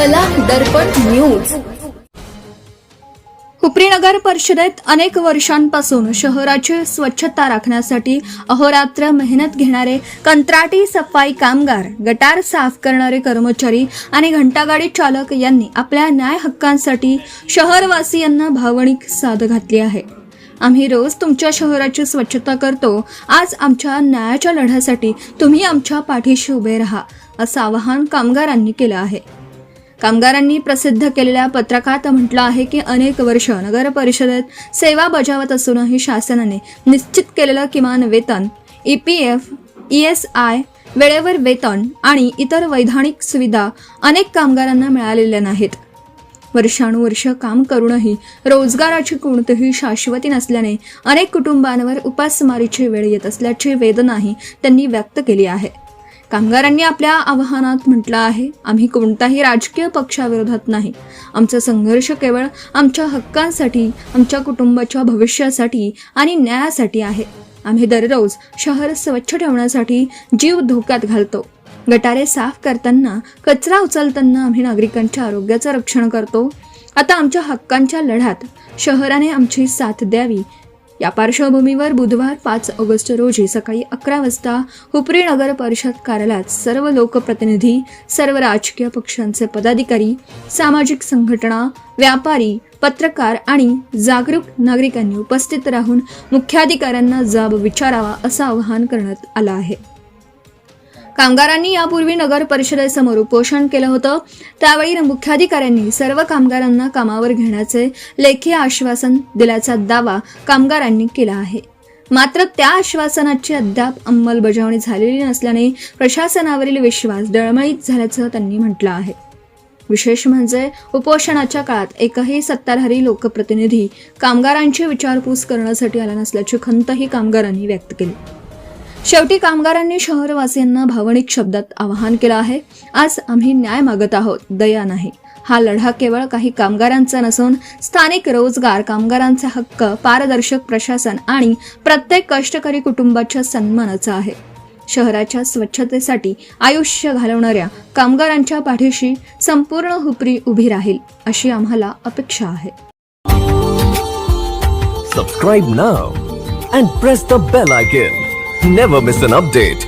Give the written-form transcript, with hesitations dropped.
कला दर्पण न्यूज। हुपरी नगर परिषदेत अनेक वर्षांपासून शहराची स्वच्छता राखण्यासाठी अहोरात्र मेहनत घेणारे कंत्राटी सफाई कामगार, गटार साफ करणारे कर्मचारी आणि घंटागाडी चालक यांनी आपल्या न्याय हक्कांसाठी शहरवासियांना भावनिक साद घातली आहे। आम्ही रोज तुमच्या शहराची स्वच्छता करतो, आज आमच्या न्यायाच्या लढ्यासाठी तुम्ही आमच्या पाठीशी उभे राहा, असं आवाहन कामगारांनी केलं आहे। कामगारांनी प्रसिद्ध केलेल्या पत्रकात म्हटलं आहे की अनेक वर्ष नगर परिषदेत सेवा बजावत असूनही शासनाने निश्चित केलेलं किमान वेतन, EPF, ESI, वेळेवर वेतन आणि इतर वैधानिक सुविधा अनेक कामगारांना मिळालेल्या नाहीत। वर्षानुवर्ष काम करूनही रोजगाराची कोणतीही शाश्वती नसल्याने अनेक कुटुंबांवर उपासमारीची वेळ येत असल्याची वेदनाही त्यांनी व्यक्त केली आहे। कामगारांनी आपल्या आवाहनात म्हटलं आहे, आम्ही कोणत्याही राजकीय पक्षाविरोधात नाही, आमचा संघर्ष केवळ आमच्या हक्कांसाठी, आमच्या कुटुंबाच्या भविष्यासाठी आणि न्यायासाठी आहे। आम्ही दररोज शहर स्वच्छ ठेवण्यासाठी जीव धोक्यात घालतो। गटारे साफ करताना, कचरा उचलताना आम्ही नागरिकांच्या आरोग्याचं रक्षण करतो। आता आमच्या हक्कांच्या लढ्यात शहराने आमची साथ द्यावी। या पार्श्वभूमीवर बुधवार 5 ऑगस्ट रोजी सकाळी 11 वाजता हुपरी नगर परिषद कार्यालयात सर्व लोकप्रतिनिधी, सर्व राजकीय पक्षांचे पदाधिकारी, सामाजिक संघटना, व्यापारी, पत्रकार आणि जागरूक नागरिकांनी उपस्थित राहून मुख्याधिकाऱ्यांना जाब विचारावा असं आवाहन करण्यात आलं आहे। कामगारांनी यापूर्वी नगर परिषदेसमोर उपोषण केलं होतं, त्यावेळी मुख्याधिकाऱ्यांनी सर्व कामगारांना कामावर घेण्याचे लेखी आश्वासन दिल्याचा दावा कामगारांनी केला आहे। मात्र त्या आश्वासनाची अद्याप अंमलबजावणी झालेली नसल्याने प्रशासनावरील विश्वास डळमळीत झाल्याचं त्यांनी म्हटलं आहे। विशेष म्हणजे उपोषणाच्या काळात एकही सत्ताधारी लोकप्रतिनिधी कामगारांची विचारपूस करण्यासाठी आला नसल्याची खंतही कामगारांनी व्यक्त केली। शेवटी कामगारांनी शहरवासियांना भावनिक शब्दात आवाहन केलं आहे, आज आम्ही न्याय मागत आहोत, दया नाही। हा लढा केवळ काही कामगारांचा नसून स्थानिक रोजगार, कामगारांचा हक्क, पारदर्शक प्रशासन आणि प्रत्येक कष्टकरी कुटुंबाच्या सन्मानाचा आहे। शहराच्या स्वच्छतेसाठी आयुष्य घालवणाऱ्या कामगारांच्या पाठीशी संपूर्ण हुपरी उभी राहील, अशी आम्हाला अपेक्षा आहे। Subscribe now and press the bell icon. Never miss an update.